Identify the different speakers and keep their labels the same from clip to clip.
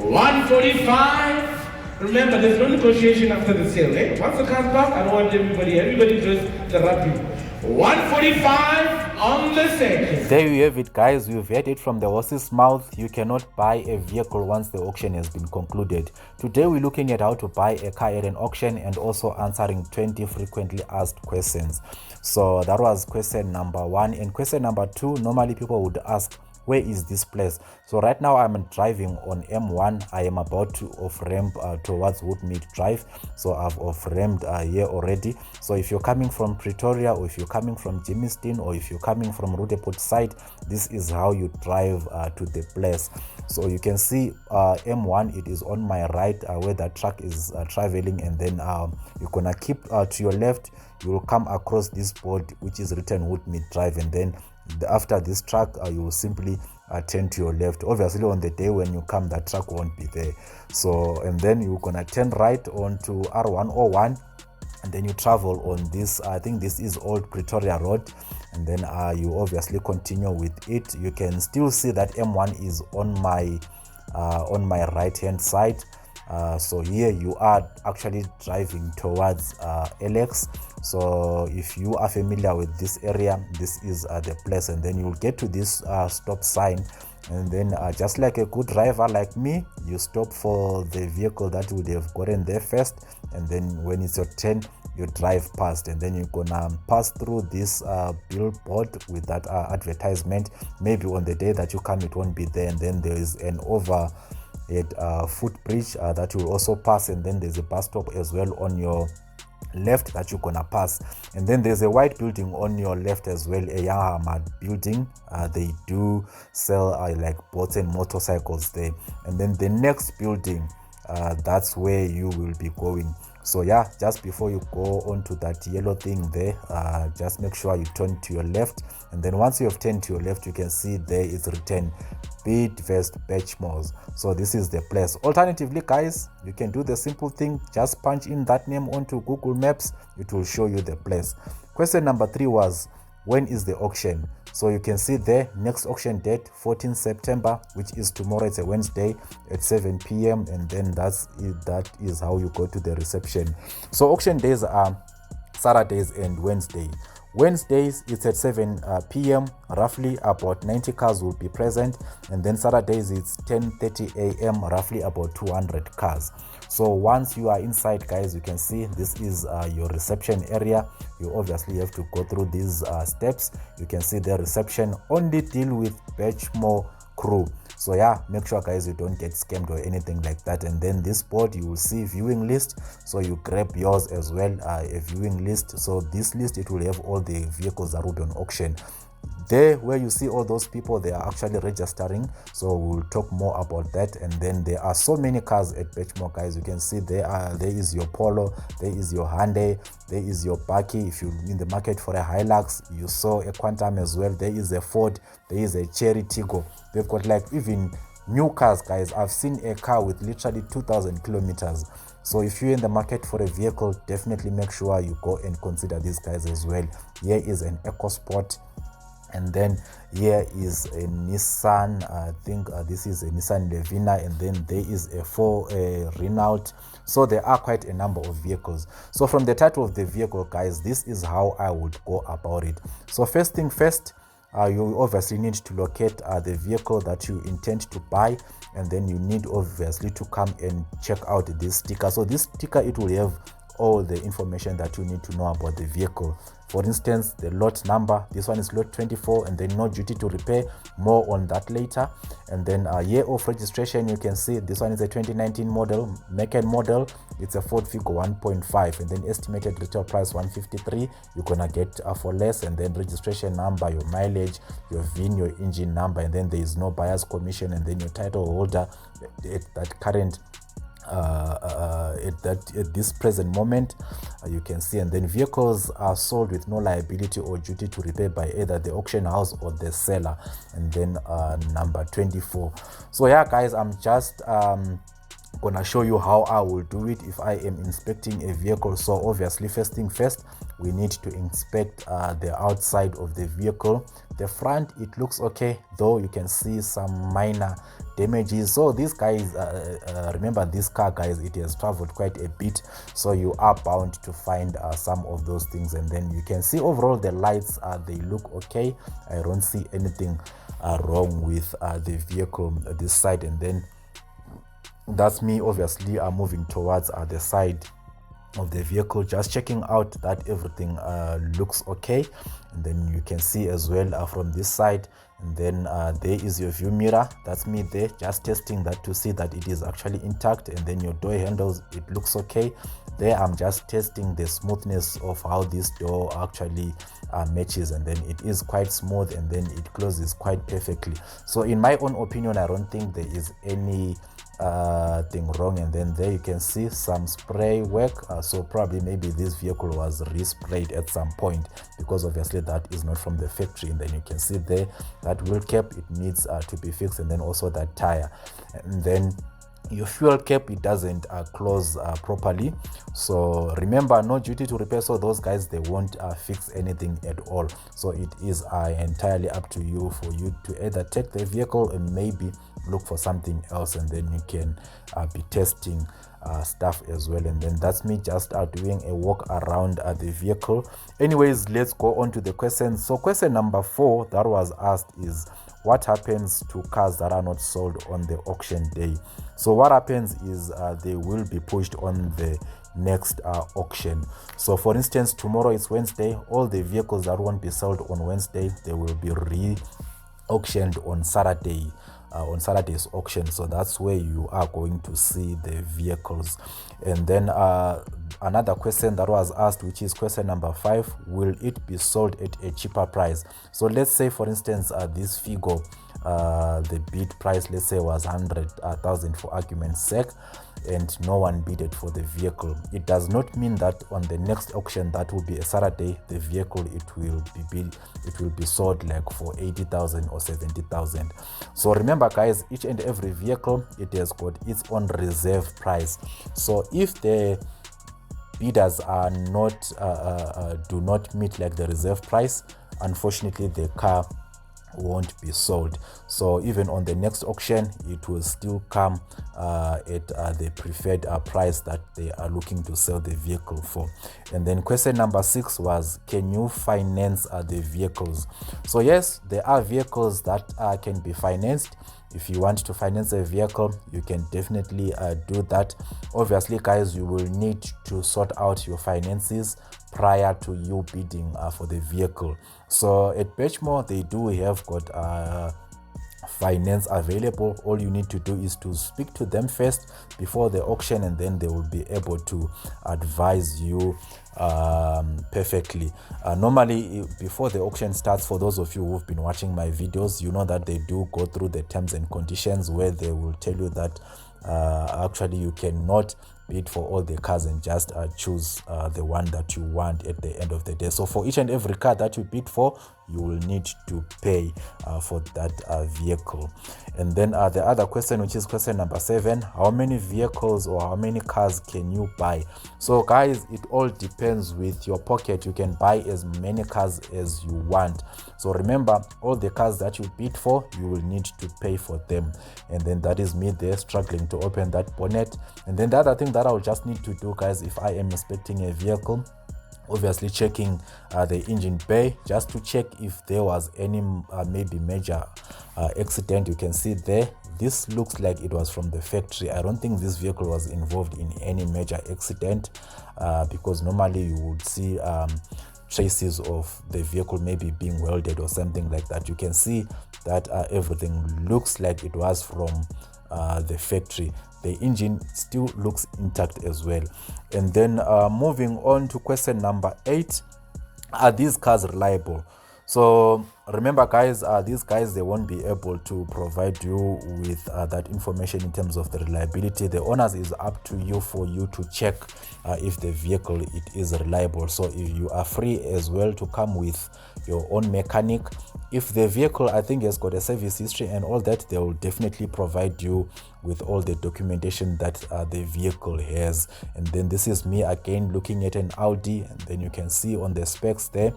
Speaker 1: 145. Remember, there's no negotiation after the sale, eh? Once the car's back, I don't want everybody just interrupt you. 145 on the second.
Speaker 2: There you have it, guys. We've heard it from the horse's mouth. You cannot buy a vehicle once the auction has been concluded. Today we're looking at how to buy a car at an auction and also answering 20 frequently asked questions. So that was question number 1. And question number 2, normally people would ask, where is this place? So right now I'm driving on M1. I am about to off-ramp towards Woodmead Drive. So I've off-ramped here already. So if you're coming from Pretoria, or if you're coming from Germiston, or if you're coming from Rudeport side, this is how you drive to the place. So you can see M1, it is on my right where that truck is traveling, and then you're gonna keep to your left. You will come across this board which is written Woodmead Drive, and then after this truck you will simply turn to your left. Obviously on the day when you come, that truck won't be there. So, and then you're gonna turn right onto R101, and then you travel on this, I think this is Old Pretoria Road, and then you obviously continue with it. You can still see that M1 is on my right hand side. So here you are actually driving towards Alex. So if you are familiar with this area, this is the place, and then you'll get to this stop sign, and then just like a good driver like me, you stop for the vehicle that would have gotten there first, and then when it's your turn, you drive past, and then you're gonna pass through this billboard with that advertisement. Maybe on the day that you come it won't be there, and then there is an footbridge that you will also pass, and then there's a bus stop as well on your left that you're gonna pass, and then there's a white building on your left as well, a Yamaha building. They do sell like boats and motorcycles there, and then the next building, that's where you will be going. So yeah, just before you go onto that yellow thing there, just make sure you turn to your left, and then once you have turned to your left, you can see there is written Bidvest Burchmore. So this is the place. Alternatively, guys, you can do the simple thing, just punch in that name onto Google Maps, it will show you the place. Question number 3 was, when is the auction? So you can see there, next auction date 14 September, which is tomorrow. It's a Wednesday at 7 p.m. and then that's it. That is how you go to the reception. So auction days are Saturdays and Wednesday. Wednesdays it's at 7 p.m. roughly about 90 cars will be present, and then Saturdays it's 10:30 a.m. roughly about 200 cars. So once you are inside, guys, you can see this is your reception area. You obviously have to go through these steps. You can see the reception only deal with Burchmore crew. So yeah, make sure, guys, you don't get scammed or anything like that. And then this board, you will see viewing list, so you grab yours as well, a viewing list. So this list, it will have all the vehicles that will be on auction. There where you see all those people, they are actually registering, so we'll talk more about that. And then there are so many cars at Burchmore, guys. You can see there is your Polo, there is your Hyundai, there is your Bakkie. If you're in the market for a Hilux, you saw a Quantum as well. There is a Ford, there is a Cherry Tiggo. They've got like even new cars, guys. I've seen a car with literally 2,000 kilometers. So if you're in the market for a vehicle, definitely make sure you go and consider these guys as well. Here is an EcoSport, and then here is a Nissan, I think this is a Nissan Levina, and then there is a Renault. So there are quite a number of vehicles. So from the title of the vehicle, guys, this is how I would go about it. So first thing first, you obviously need to locate the vehicle that you intend to buy, and then you need obviously to come and check out this sticker. So this sticker, it will have all the information that you need to know about the vehicle. For instance, the lot number, this one is lot 24, and then no duty to repair, more on that later. And then year of registration, you can see this one is a 2019 model, make and model. It's a Ford Figo 1.5, and then estimated retail price 153. You're gonna get for less. And then registration number, your mileage, your VIN, your engine number, and then there is no buyer's commission, and then your title holder at that current at this present moment, you can see. And then vehicles are sold with no liability or duty to repair by either the auction house or the seller. And then number 24. So yeah, guys, I'm just gonna show you how I will do it if I am inspecting a vehicle. So obviously, first thing first, we need to inspect the outside of the vehicle. The front, it looks okay, though you can see some minor damages. So these guys, remember this car, guys, it has traveled quite a bit, so you are bound to find some of those things. And then you can see overall the lights, they look okay. I don't see anything wrong with the vehicle this side. And then that's me obviously moving towards the side of the vehicle, just checking out that everything looks okay. And then you can see as well from this side. And then there is your view mirror, that's me there, just testing that to see that it is actually intact. And then your door handles, it looks okay there. I'm just testing the smoothness of how this door actually matches, and then it is quite smooth, and then it closes quite perfectly. So in my own opinion, I don't think there is any thing wrong. And then there you can see some spray work, so probably maybe this vehicle was resprayed at some point, because obviously that is not from the factory. And then you can see there that wheel cap, it needs to be fixed, and then also that tire. And then your fuel cap, it doesn't close properly. So remember, no duty to repair, so those guys, they won't fix anything at all. So it is entirely up to you, for you to either take the vehicle and maybe look for something else, and then you can be testing stuff as well. And then that's me just doing a walk around the vehicle. Anyways, let's go on to the questions. So question number 4 that was asked is, what happens to cars that are not sold on the auction day? So what happens is they will be pushed on the next auction. So for instance, tomorrow is Wednesday, all the vehicles that won't be sold on Wednesday, they will be re-auctioned on Saturday, on Saturday's auction. So that's where you are going to see the vehicles. And then another question that was asked, which is question number 5, will it be sold at a cheaper price? So let's say, for instance, this Figo, the bid price, let's say, was 100,000 for argument's sake, and no one bidded for the vehicle. It does not mean that on the next auction, that will be a Saturday, the vehicle, it will be sold like for 80,000 or 70,000. So remember, guys, each and every vehicle, it has got its own reserve price. So if the bidders are not do not meet like the reserve price, unfortunately the car won't be sold. So even on the next auction, it will still come at the preferred price that they are looking to sell the vehicle for. And then question number 6 was, can you finance the vehicles? So yes, there are vehicles that can be financed. If you want to finance a vehicle, you can definitely do that. Obviously, guys, you will need to sort out your finances prior to you bidding for the vehicle. So at Burchmore, they do have got finance available. All you need to do is to speak to them first before the auction, and then they will be able to advise you perfectly. Normally, before the auction starts, for those of you who've been watching my videos, you know that they do go through the terms and conditions, where they will tell you that actually you cannot bid for all the cars and just choose the one that you want at the end of the day. So for each and every car that you bid for, you will need to pay for that vehicle. And then the other question, which is question number 7, how many vehicles or how many cars can you buy? So guys, it all depends with your pocket. You can buy as many cars as you want. So remember, all the cars that you bid for, you will need to pay for them. And then that is me there struggling to open that bonnet. And then the other thing that I'll just need to do, guys, if I am inspecting a vehicle, obviously checking the engine bay, just to check if there was any maybe major accident. You can see there, this looks like it was from the factory. I don't think this vehicle was involved in any major accident, because normally you would see traces of the vehicle maybe being welded or something like that. You can see that everything looks like it was from the factory. The engine still looks intact as well. And then moving on to question number 8, are these cars reliable? So remember, guys, these guys, they won't be able to provide you with that information in terms of the reliability. The owners, is up to you for you to check if the vehicle, it is reliable. So if you are free as well to come with your own mechanic, if the vehicle, I think, has got a service history and all that, they will definitely provide you with all the documentation that the vehicle has. And then this is me again looking at an Audi, and then you can see on the specs there,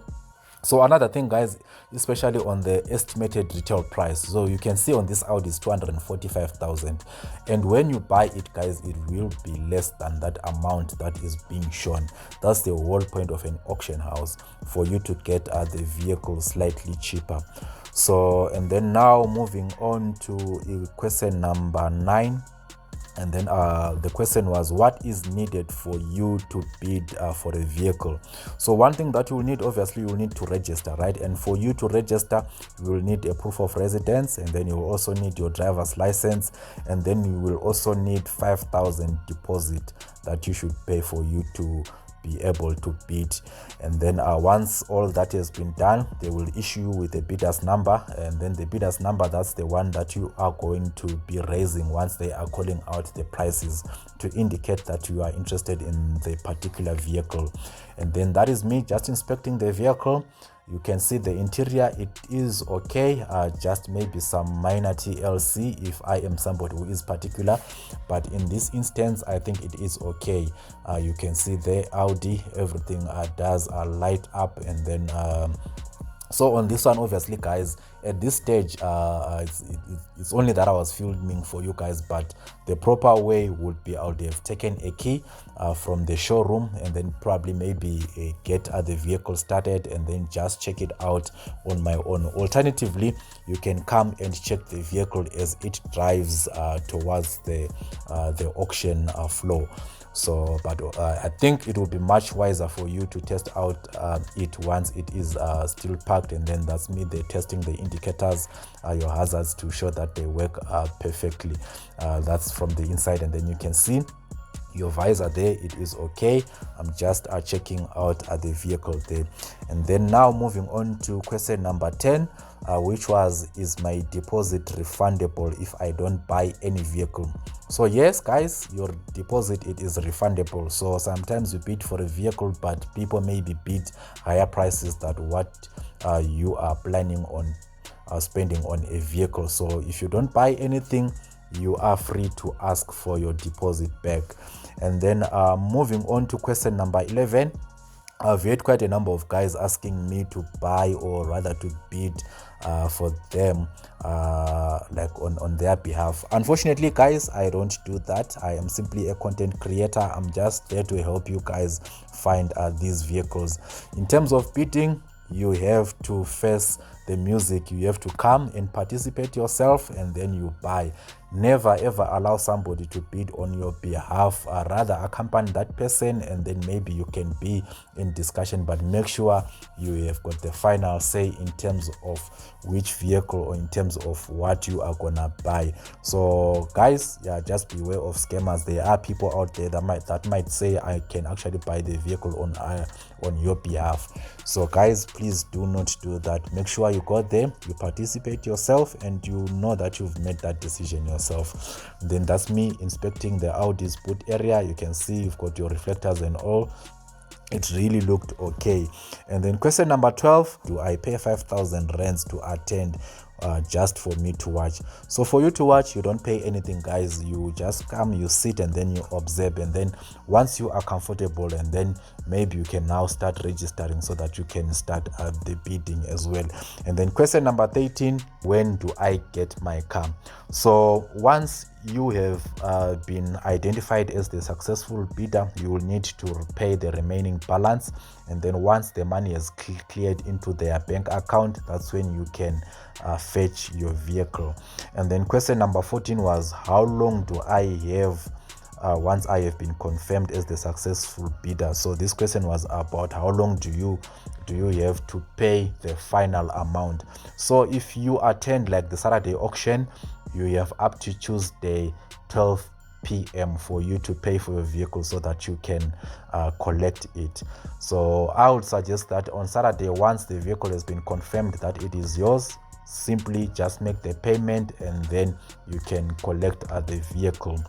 Speaker 2: So another thing, guys, especially on the estimated retail price, so you can see on this Audi is 245,000, and when you buy it, guys, it will be less than that amount that is being shown. That's the whole point of an auction house, for you to get the vehicle slightly cheaper. So, and then now moving on to question number 9. And then the question was, what is needed for you to bid for a vehicle? So one thing that you will need, obviously, you will need to register, right? And for you to register, you will need a proof of residence, and then you will also need your driver's license, and then you will also need 5,000 deposit that you should pay for you to be able to bid. And then once all that has been done, they will issue you with a bidder's number, and then the bidder's number, that's the one that you are going to be raising once they are calling out the prices, to indicate that you are interested in the particular vehicle. And then that is me just inspecting the vehicle. You can see the interior, it is okay, just maybe some minor TLC if I am somebody who is particular, but in this instance I think it is okay. You can see the Audi, everything does light up. And then so on this one, obviously, guys, at this stage it's only that I was filming for you guys, but the proper way would be I would have taken a key from the showroom, and then probably maybe get the vehicle started and then just check it out on my own. Alternatively, you can come and check the vehicle as it drives towards the auction floor. So, but I think it will be much wiser for you to test out it once it is still parked, and then that's me there testing the indicators, your hazards, to show that they work perfectly. That's from the inside, and then you can see your visor there, it is okay. I'm just checking out the vehicle there. And then now moving on to question number 10, which was, is my deposit refundable if I don't buy any vehicle? So yes, guys, your deposit, it is refundable. So sometimes you bid for a vehicle, but people maybe bid higher prices than what you are planning on spending on a vehicle. So if you don't buy anything, you are free to ask for your deposit back. And then moving on to question number 11, I've had quite a number of guys asking me to buy, or rather to bid for them, like on their behalf. Unfortunately, guys, I don't do that. I am simply a content creator. I'm just there to help you guys find these vehicles. In terms of bidding, you have to face the music. You have to come and participate yourself, and then you buy. Never ever allow somebody to bid on your behalf. Rather accompany that person, and then maybe you can be in discussion, but make sure you have got the final say in terms of which vehicle, or in terms of what you are gonna buy. So guys, yeah, just beware of scammers. There are people out there that might say, I can actually buy the vehicle on your behalf. So guys, please do not do that. Make sure you go there, you participate yourself, and you know that you've made that decision yourself. Then that's me inspecting the Audi's boot area. You can see you've got your reflectors and all. It really looked okay. And then question number 12, do I pay 5,000 rands to attend just for me to watch? So for you to watch, you don't pay anything, guys. You just come, you sit, and then you observe, and then once you are comfortable, and then maybe you can now start registering so that you can start the bidding as well. And then question number 13, when do I get my car? So once you have been identified as the successful bidder, you will need to pay the remaining balance, and then once the money is cleared into their bank account, that's when you can fetch your vehicle. And then question number 14 was, how long do I have once I have been confirmed as the successful bidder? So this question was about how long do you have to pay the final amount. So if you attend like the Saturday auction, you have up to Tuesday 12 p.m. for you to pay for your vehicle so that you can collect it. So I would suggest that on Saturday, once the vehicle has been confirmed that it is yours, simply just make the payment, and then you can collect the vehicle.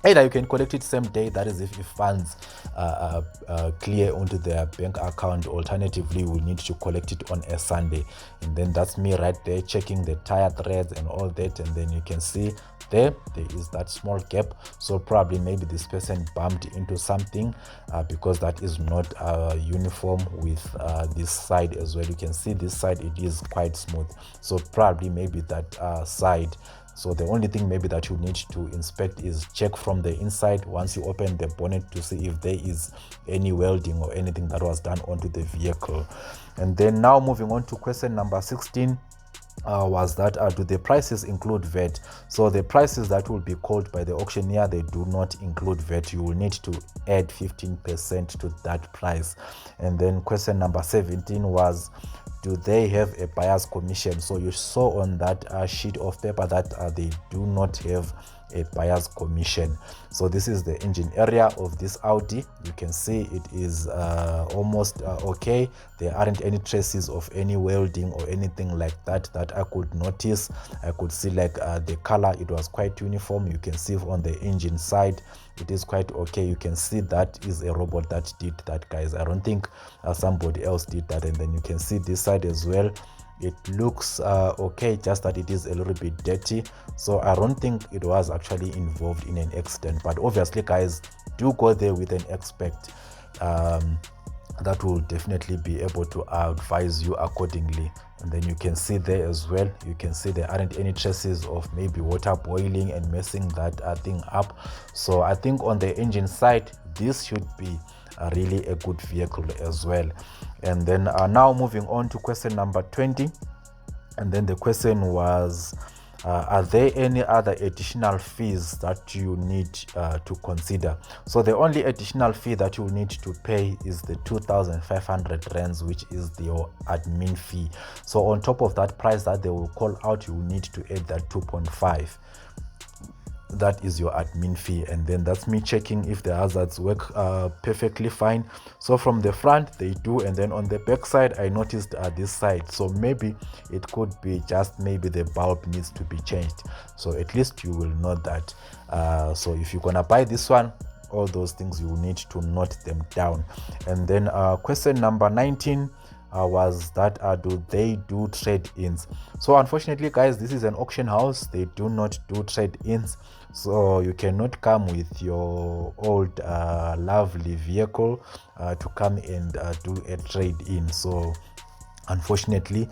Speaker 2: Either you can collect it same day, that is if funds clear onto their bank account. Alternatively, we need to collect it on a Sunday. And then that's me right there checking the tire threads and all that, and then you can see there is that small gap, so probably maybe this person bumped into something because that is not uniform with this side as well. You can see this side, it is quite smooth, so probably maybe that side. So the only thing maybe that you need to inspect is check from the inside once you open the bonnet to see if there is any welding or anything that was done onto the vehicle. And then now moving on to question number 16, was that do the prices include VAT? So the prices that will be called by the auctioneer, they do not include VAT. You will need to add 15% to that price. And then question number 17 was, do they have a buyer's commission? So you saw on that sheet of paper that they do not have a buyer's commission. So this is the engine area of this Audi. You can see it is almost okay. There aren't any traces of any welding or anything like that that I could notice. I could see like the color, it was quite uniform. You can see on the engine side, it is quite okay. You can see that is a robot that did that, guys. I don't think somebody else did that. And then you can see this side as well. It looks okay, just that it is a little bit dirty. So I don't think it was actually involved in an accident, but obviously, guys, do go there with an expert that will definitely be able to advise you accordingly. And then you can see there as well, you can see there aren't any traces of maybe water boiling and messing that thing up. So I think on the engine side, this should be really a good vehicle as well. And then now moving on to question number 20, and then the question was, are there any other additional fees that you need to consider? So the only additional fee that you need to pay is the 2,500 rands, which is your admin fee. So on top of that price that they will call out, you will need to add that 2.5. That is your admin fee. And then that's me checking if the hazards work perfectly fine. So from the front they do, and then on the back side I noticed this side, so maybe it could be just maybe the bulb needs to be changed. So at least you will know that. So if you're gonna buy this one, all those things you will need to note them down. And then question number 19 was that do they do trade-ins? So unfortunately, guys, this is an auction house. They do not do trade-ins, so you cannot come with your old lovely vehicle to come and do a trade-in. So unfortunately,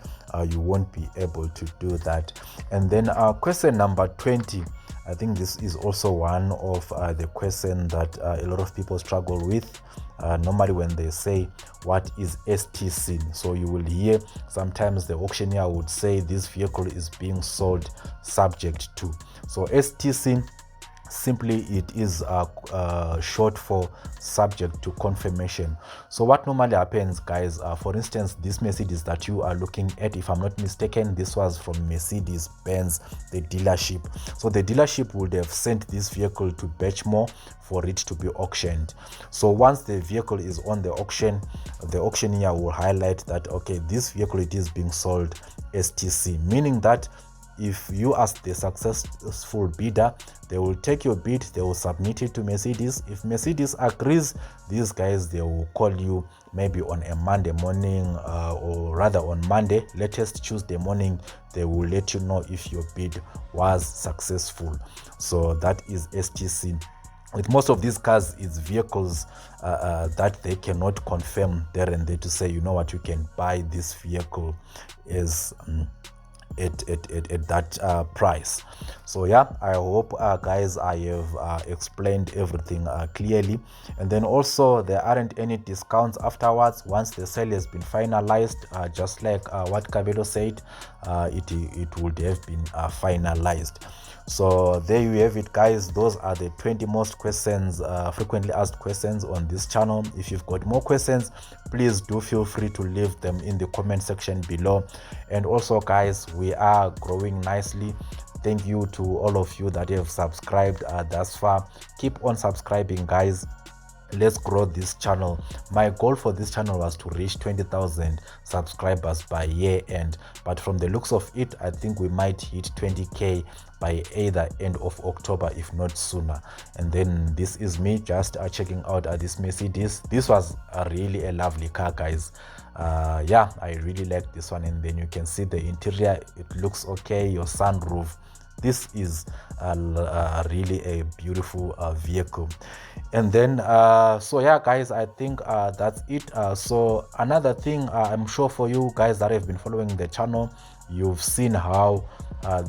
Speaker 2: you won't be able to do that. And then question number 20, I think this is also one of the questions that a lot of people struggle with. Normally when they say what is STC, so you will hear sometimes the auctioneer would say this vehicle is being sold subject to. So STC, simply it is short for subject to confirmation. So what normally happens, guys, for instance, this Mercedes that you are looking at, if I'm not mistaken, this was from Mercedes-Benz, the dealership. So the dealership would have sent this vehicle to Burchmore for it to be auctioned. So once the vehicle is on the auction, the auctioneer will highlight that, okay, this vehicle, it is being sold STC, meaning that if you as the successful bidder, they will take your bid, they will submit it to Mercedes. If Mercedes agrees, these guys, they will call you maybe on a Monday morning, or rather on Monday, latest Tuesday morning, they will let you know if your bid was successful. So that is STC. With most of these cars, it's vehicles that they cannot confirm there and there to say, you know what, you can buy this vehicle as at that price. So yeah, I hope guys, I have explained everything clearly. And then also there aren't any discounts afterwards once the sale has been finalized, just like what Kabelo said, it would have been finalized. So there you have it, guys. Those are the 20 most questions, frequently asked questions on this channel. If you've got more questions, please do feel free to leave them in the comment section below. And also, guys, we are growing nicely. Thank you to all of you that have subscribed thus far. Keep on subscribing, guys. Let's grow this channel. My goal for this channel was to reach 20,000 subscribers by year end, but from the looks of it, I think we might hit 20k by either end of October, if not sooner. And then this is me just checking out this Mercedes. This was really a lovely car, guys. Yeah, I really like this one. And then you can see the interior, it looks okay. Your sunroof, this is really a beautiful vehicle. And then so yeah guys, I think that's it. So another thing, I'm sure for you guys that have been following the channel, you've seen how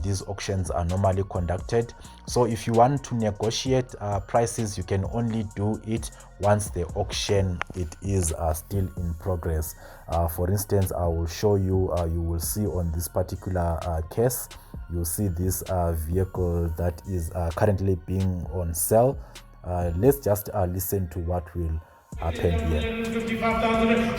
Speaker 2: these auctions are normally conducted. So if you want to negotiate prices, you can only do it once the auction is still in progress. For instance, I will show you, you will see on this particular case, you'll see this vehicle that is currently being on sale. Let's just listen to what will happen here.
Speaker 1: 55,000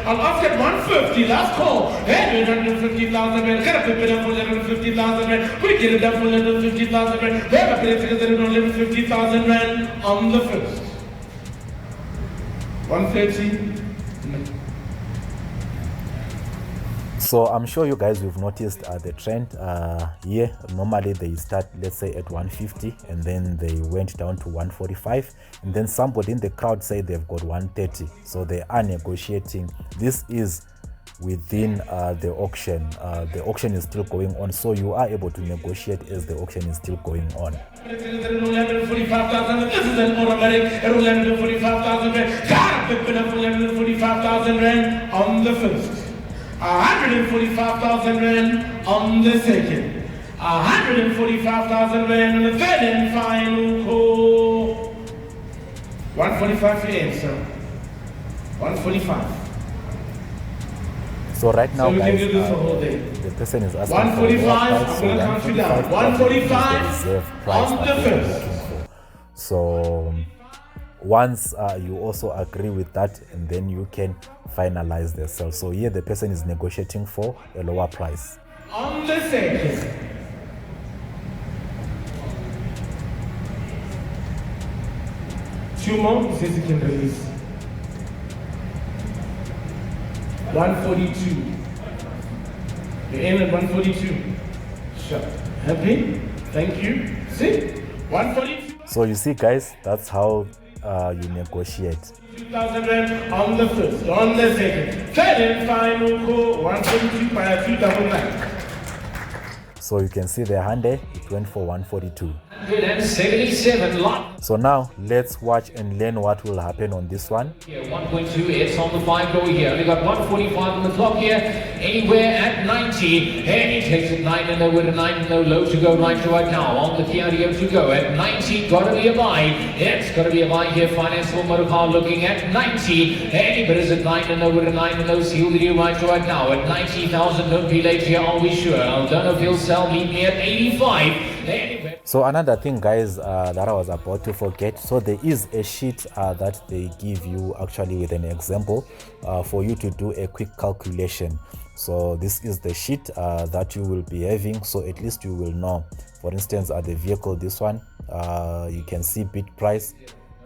Speaker 1: I'll ask at 150. Last call. 150,000 Got a flip it up for 150,000 We get it up for 150,000 150,000 rand on the first. 130.
Speaker 2: So I'm sure you guys have noticed the trend here. Normally they start, let's say, at 150 and then they went down to 145, and then somebody in the crowd say they've got 130, so they are negotiating. This is within the auction. The auction is still going on, so you are able to negotiate as the auction is still going on.
Speaker 1: This is an automatic 145,000 rand on the first. 145,000 rand on the second. 145,000 rand on the third and final call. 145 for the answer. 145.
Speaker 2: So right now,
Speaker 1: so
Speaker 2: guys,
Speaker 1: the
Speaker 2: person is asking
Speaker 1: 145.
Speaker 2: I'm
Speaker 1: going to count you down. 145 on the first.
Speaker 2: So once you also agree with that, and then you can finalize the sale. So here the person is negotiating for a lower price.
Speaker 1: On the second. Two more, he says he can release. 142. You're in at 142. Sure. Happy? Thank you. See? 142.
Speaker 2: So you see guys, that's how you negotiate.
Speaker 1: 2,000 rand on the first, on the second, third and final call, 142 by 299.
Speaker 2: So you can see the hand there, it went for 142.
Speaker 3: 177 lot.
Speaker 2: So now let's watch and learn what will happen on this one.
Speaker 3: Here, 1.2, it's on the 5 go here. Only got 145 on the clock here. Anywhere at 90. And he takes it 9 and 0 with a 9 and 0 low to go right now. On the Kiario to go at 90. Gotta be a buy. It's gotta be a buy here. Finance for motor car looking at 90. Any bidders at 9 and 0 with a 9 and 0. Seal the deal right now at 90,000. Don't be late here, are we sure? I don't know if he'll sell. Meet me at 85. Anyway.
Speaker 2: So another thing guys that I was about to forget, so there is a sheet that they give you actually with an example for you to do a quick calculation. So this is the sheet that you will be having, so at least you will know. For instance, the vehicle, this one, you can see bid price,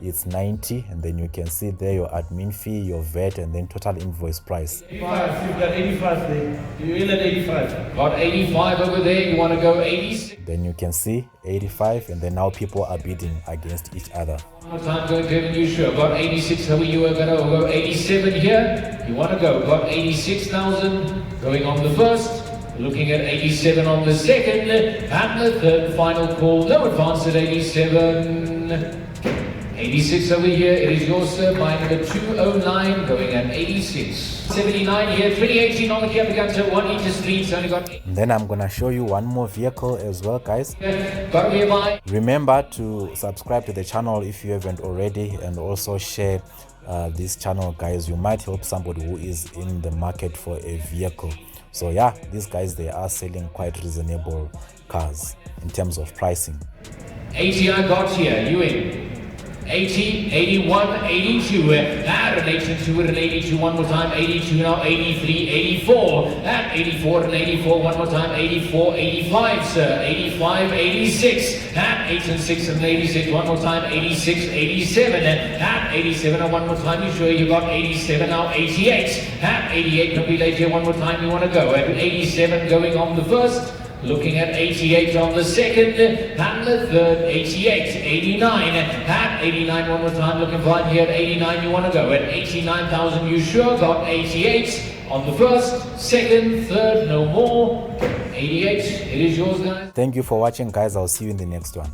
Speaker 2: it's 90, and then you can see there your admin fee, your VAT, and then total invoice price.
Speaker 1: 85, you've got 85 there. You're in at 85.
Speaker 3: Got 85 over there, you want to go 86?
Speaker 2: Then you can see 85, and then now people are bidding against each other.
Speaker 3: One more time, go Kevin, you sure? Got 86, how are you? We're gonna go 87 here. You want to go? Got 86,000 going on the first. Looking at 87 on the second. And the third final call. No advance at 87. 86 over here, it is yours, sir. Mine number 209 going at 86. 79 here, 2018 on the Capicanto, 1 Eater Street, only got.
Speaker 2: And then I'm gonna show you one more vehicle as well, guys.
Speaker 3: Got me a buy.
Speaker 2: Remember to subscribe to the channel if you haven't already, and also share this channel, guys. You might help somebody who is in the market for a vehicle. So yeah, these guys, they are selling quite reasonable cars in terms of pricing.
Speaker 3: 80 I got here, you in. 80, 81, 82, and an 82 and an 82 one more time, 82 now, 83, 84, and 84 and 84 one more time, 84, 85 sir, 85, 86, and 8 and 6 and 86 one more time, 86, 87, and 87 and one more time, you sure you got 87 now, 88, and 88 can be late here one more time, you want to go, and 87 going on the first. Looking at 88 on the second, and the third, 88, 89, and 89 one more time, looking fine here at 89, you want to go, at 89,000, you sure got 88, on the first, second, third, no more. 88, it is yours, guys.
Speaker 2: Thank you for watching, guys. I'll see you in the next one.